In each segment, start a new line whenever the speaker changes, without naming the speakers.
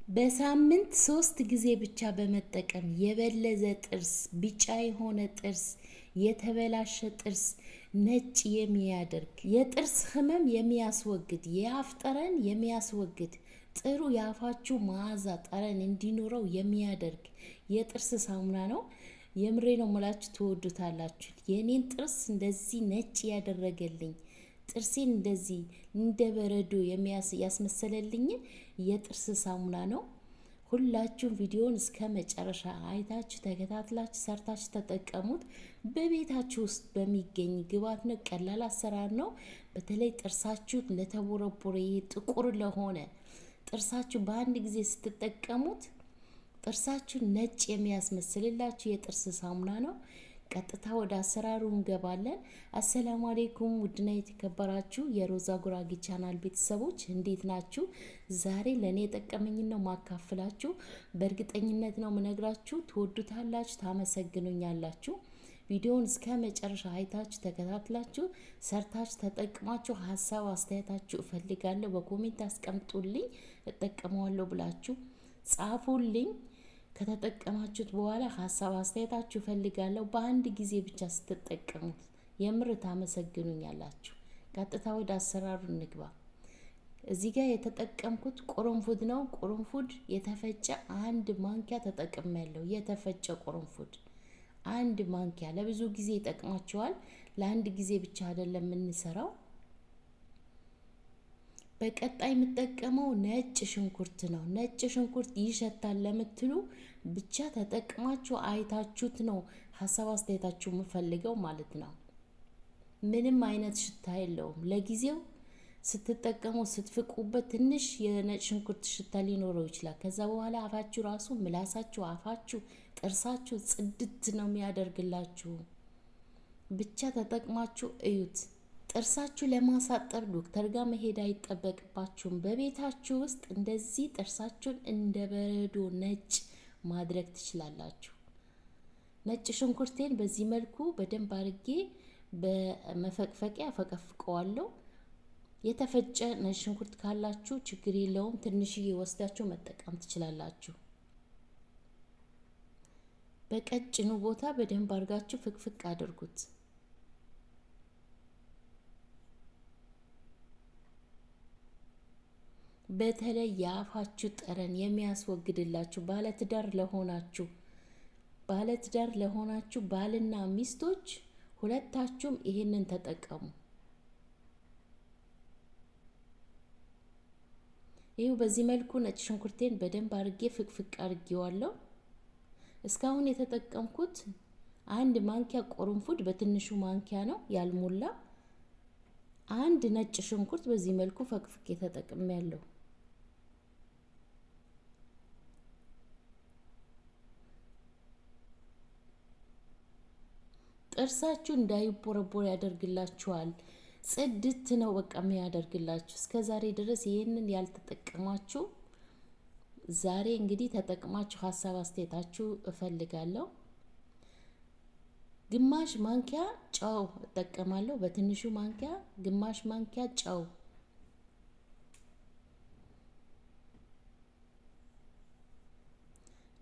በሳምንት 3 ጊዜ ብቻ በመጠቀም የበለዘ ጥርስ፣ ቢጫ የሆነ ጥርስ፣ የተበላሸ ጥርስ ነጭ የሚያደርግ፣ የጥርስ ህመም የሚያስወግድ፣ የአፍ ጠረን የሚያስወግድ፣ ጥሩ የአፋችሁ መዓዛ ጠረን እንዲኖረው የሚያደርግ የጥርስ ሳሙና ነው። የምሬ ነው ምላችሁ ትወዱታላችሁ። የኔን ጥርስ እንደዚህ ነጭ ያደረገልኝ፣ ጥርሴን እንደዚህ እንደ በረዶ ያስመሰለልኝ የጥርስ ሳሙና ነው። ሁላችሁም ቪዲዮውን እስከ መጨረሻ አይታችሁ ተከታትላችሁ ሰርታችሁ ተጠቀሙት። በቤታችሁ ውስጥ በሚገኝ ግብአት ነው። ቀላል አሰራር ነው። በተለይ ጥርሳችሁ ለተቦረቦረ ጥቁር ለሆነ ጥርሳችሁ በአንድ ጊዜ ስትጠቀሙት ጥርሳችሁ ነጭ የሚያስመስልላችሁ የጥርስ ሳሙና ነው። ቀጥታ ወደ አሰራሩ እንገባለን። አሰላሙ አለይኩም ውድና የተከበራችሁ የሮዛ ጉራጌ ቻናል ቤተሰቦች እንዴት ናችሁ? ዛሬ ለኔ የጠቀመኝን ነው ማካፍላችሁ። በእርግጠኝነት ነው ምነግራችሁ ትወዱታላችሁ፣ ታመሰግኑኛላችሁ። ቪዲዮውን እስከ መጨረሻ አይታችሁ ተከታትላችሁ ሰርታችሁ ተጠቅማችሁ ሀሳብ አስተያየታችሁ እፈልጋለሁ። በኮሜንት አስቀምጡልኝ። እጠቀመዋለሁ ብላችሁ ጻፉልኝ። ከተጠቀማችሁት በኋላ ሀሳብ አስተያየታችሁ እፈልጋለሁ። በአንድ ጊዜ ብቻ ስትጠቀሙት የምር ታመሰግኑኛላችሁ። ቀጥታ ወደ አሰራሩ እንግባ። እዚህ ጋር የተጠቀምኩት ቁርንፉድ ነው። ቁርንፉድ የተፈጨ 1 ማንኪያ ተጠቅሜያለሁ። የተፈጨ ቁርንፉድ 1 ማንኪያ ለብዙ ጊዜ ይጠቅማችኋል። ለአንድ ጊዜ ብቻ አይደለም የምንሰራው። በቀጣይ የምጠቀመው ነጭ ሽንኩርት ነው። ነጭ ሽንኩርት ይሸታል ለምትሉ ብቻ ተጠቅማችሁ አይታችሁት ነው ሀሳብ አስተያየታችሁ የምፈልገው ማለት ነው። ምንም አይነት ሽታ የለውም። ለጊዜው ስትጠቀሙ ስትፍቁበት ትንሽ የነጭ ሽንኩርት ሽታ ሊኖረው ይችላል። ከዛ በኋላ አፋችሁ ራሱ ምላሳችሁ፣ አፋችሁ፣ ጥርሳችሁ ጽድት ነው የሚያደርግላችሁ። ብቻ ተጠቅማችሁ እዩት። ጥርሳችሁ ለማሳጠር ዶክተር ጋር መሄድ አይጠበቅባችሁም። በቤታችሁ ውስጥ እንደዚህ ጥርሳችሁን እንደ በረዶ ነጭ ማድረግ ትችላላችሁ። ነጭ ሽንኩርቴን በዚህ መልኩ በደንብ አድርጌ በመፈቅፈቂያ ፈቀፍቀዋለሁ። የተፈጨ ነጭ ሽንኩርት ካላችሁ ችግር የለውም፣ ትንሽዬ ወስዳችሁ መጠቀም ትችላላችሁ። በቀጭኑ ቦታ በደንብ አድርጋችሁ ፍቅፍቅ አድርጉት። በተለይ የአፋችሁ ጠረን የሚያስወግድላችሁ ባለትዳር ለሆናችሁ ባልና ሚስቶች ሁለታችሁም ይሄንን ተጠቀሙ። ይሄው በዚህ መልኩ ነጭ ሽንኩርቴን በደንብ አድርጌ ፍቅፍቅ አድርጌዋለሁ። እስካሁን የተጠቀምኩት 1 ማንኪያ ቁርንፉድ በትንሹ ማንኪያ ነው ያልሞላ። 1 ነጭ ሽንኩርት በዚህ መልኩ ፈቅፍቄ ተጠቅሜያለሁ። ጥርሳችሁ እንዳይቦረቦር ያደርግላችኋል። ጽድት ነው በቃ የሚያደርግላችሁ። እስከዛሬ ድረስ ይሄንን ያልተጠቀማችሁ ዛሬ እንግዲህ ተጠቅማችሁ ሀሳብ አስተያየታችሁ እፈልጋለሁ። ግማሽ ማንኪያ ጨው እጠቀማለሁ። በትንሹ ማንኪያ ግማሽ ማንኪያ ጨው።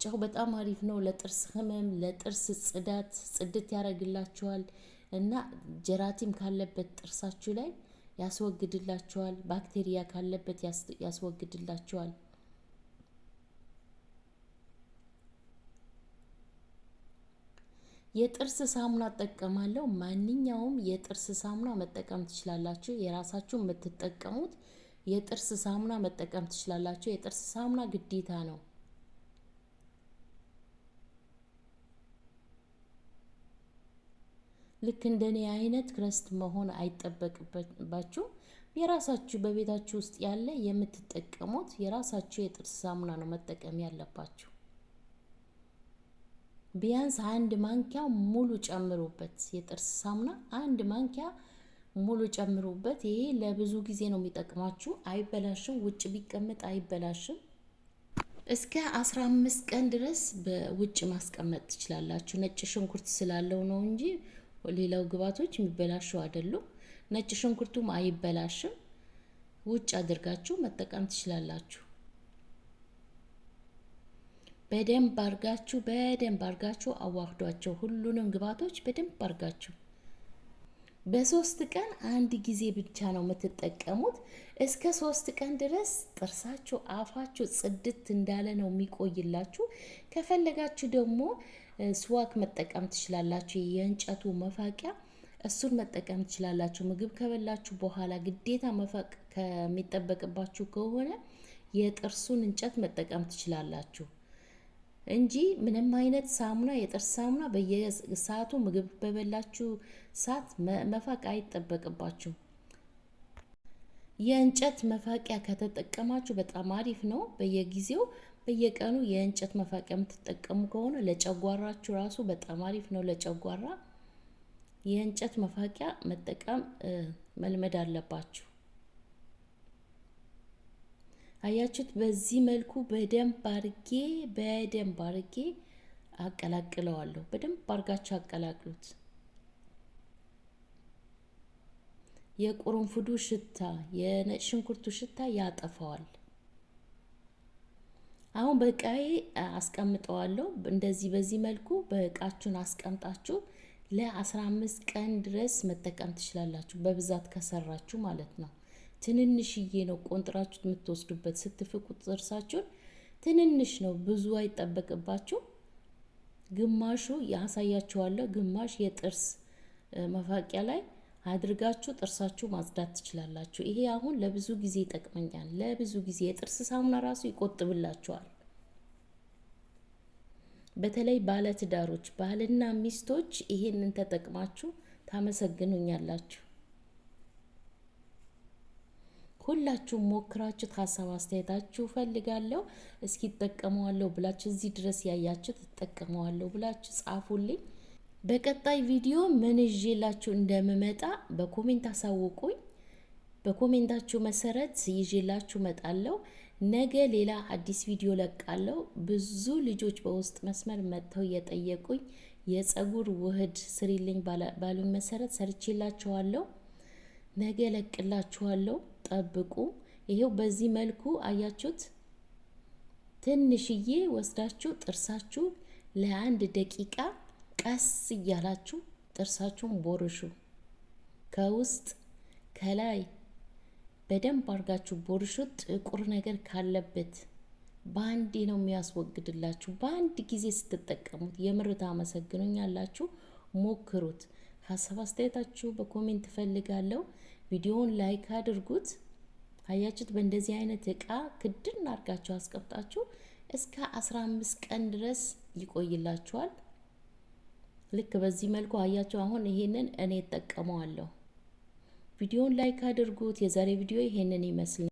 ጨው በጣም አሪፍ ነው ለጥርስ ህመም፣ ለጥርስ ጽዳት፣ ጽድት ያደርግላችኋል እና ጀራቲም ካለበት ጥርሳችሁ ላይ ያስወግድላችኋል። ባክቴሪያ ካለበት ያስወግድላችኋል። የጥርስ ሳሙና እጠቀማለሁ። ማንኛውም የጥርስ ሳሙና መጠቀም ትችላላችሁ። የራሳችሁ የምትጠቀሙት የጥርስ ሳሙና መጠቀም ትችላላችሁ። የጥርስ ሳሙና ግዴታ ነው። ልክ እንደኔ አይነት ክረስት መሆን አይጠበቅባችሁ። የራሳችሁ በቤታችሁ ውስጥ ያለ የምትጠቀሙት የራሳችሁ የጥርስ ሳሙና ነው መጠቀም ያለባችሁ። ቢያንስ 1 ማንኪያ ሙሉ ጨምሩበት። የጥርስ ሳሙና 1 ማንኪያ ሙሉ ጨምሩበት። ይሄ ለብዙ ጊዜ ነው የሚጠቅማችሁ። አይበላሽም። ውጭ ቢቀመጥ አይበላሽም። እስከ 15 ቀን ድረስ በውጭ ማስቀመጥ ትችላላችሁ። ነጭ ሽንኩርት ስላለው ነው እንጂ ሌላው ግብአቶች የሚበላሹ አይደሉም። ነጭ ሽንኩርቱም አይበላሽም። ውጭ አድርጋችሁ መጠቀም ትችላላችሁ። በደንብ አርጋችሁ አዋህዷቸው። ሁሉንም ግብአቶች በደንብ አርጋችሁ በ3 ቀን አንድ ጊዜ ብቻ ነው የምትጠቀሙት። እስከ 3 ቀን ድረስ ጥርሳችሁ አፋችሁ ጽድት እንዳለ ነው የሚቆይላችሁ። ከፈለጋችሁ ደግሞ ስዋክ መጠቀም ትችላላችሁ። የእንጨቱ መፋቂያ እሱን መጠቀም ትችላላችሁ። ምግብ ከበላችሁ በኋላ ግዴታ መፋቅ ከሚጠበቅባችሁ ከሆነ የጥርሱን እንጨት መጠቀም ትችላላችሁ እንጂ ምንም አይነት ሳሙና የጥርስ ሳሙና በየሰዓቱ ምግብ በበላችሁ ሰዓት መፋቅ አይጠበቅባችሁ። የእንጨት መፋቂያ ከተጠቀማችሁ በጣም አሪፍ ነው። በየጊዜው በየቀኑ የእንጨት መፋቂያ የምትጠቀሙ ከሆነ ለጨጓራችሁ ራሱ በጣም አሪፍ ነው። ለጨጓራ የእንጨት መፋቂያ መጠቀም መልመድ አለባችሁ። አያችሁት? በዚህ መልኩ በደንብ አርጌ አቀላቅለዋለሁ። በደንብ አርጋችሁ አቀላቅሉት። የቁርንፉዱ ሽታ፣ የነጭ ሽንኩርቱ ሽታ ያጠፋዋል። አሁን በቃዬ አስቀምጠዋለሁ። እንደዚህ በዚህ መልኩ በእቃችሁን አስቀምጣችሁ ለ15 ቀን ድረስ መጠቀም ትችላላችሁ። በብዛት ከሰራችሁ ማለት ነው። ትንንሽዬ ነው ቆንጥራችሁ የምትወስዱበት። ስትፍቁት ጥርሳችሁን ትንንሽ ነው፣ ብዙ አይጠበቅባችሁ። ግማሹ ያሳያችኋለሁ። ግማሽ የጥርስ መፋቂያ ላይ አድርጋችሁ ጥርሳችሁ ማጽዳት ትችላላችሁ። ይሄ አሁን ለብዙ ጊዜ ይጠቅመኛል። ለብዙ ጊዜ የጥርስ ሳሙና ራሱ ይቆጥብላችኋል። በተለይ ባለትዳሮች፣ ባልና ሚስቶች ይሄንን ተጠቅማችሁ ታመሰግኑኛላችሁ። ሁላችሁም ሞክራችሁ ሀሳብ አስተያየታችሁ ፈልጋለሁ። እስኪ ተጠቀመዋለሁ ብላችሁ እዚህ ድረስ ያያችሁ ተጠቀመዋለሁ ብላችሁ ጻፉልኝ። በቀጣይ ቪዲዮ ምን ይዤላችሁ እንደምመጣ በኮሜንት አሳውቁኝ። በኮሜንታችሁ መሰረት ይዤላችሁ መጣለሁ። ነገ ሌላ አዲስ ቪዲዮ ለቃለሁ። ብዙ ልጆች በውስጥ መስመር መጥተው እየጠየቁኝ የፀጉር ውህድ ስሪልኝ ባሉኝ መሰረት ሰርቼላችኋለሁ። ነገ ለቅላችኋለሁ። ጠብቁ። ይሄው በዚህ መልኩ አያችሁት? ትንሽዬ ወስዳችሁ ጥርሳችሁ ለ1 ደቂቃ ቀስ እያላችሁ ጥርሳችሁን ቦርሹ። ከውስጥ ከላይ በደንብ አርጋችሁ ቦርሹ። ጥቁር ነገር ካለበት በአንዴ ነው የሚያስወግድላችሁ። በአንድ ጊዜ ስትጠቀሙት የምር ታመሰግኑኛላችሁ። ሞክሩት። ሀሳብ አስተያየታችሁ በኮሜንት ፈልጋለሁ። ቪዲዮውን ላይክ አድርጉት። አያችሁት? በእንደዚህ አይነት እቃ ክድን አርጋችሁ አስቀምጣችሁ እስከ 15 ቀን ድረስ ይቆይላችኋል። ልክ በዚህ መልኩ አያችሁ። አሁን ይሄንን እኔ እጠቀመዋለሁ። ቪዲዮውን ላይክ አድርጉት። የዛሬ ቪዲዮ ይሄንን ይመስላል።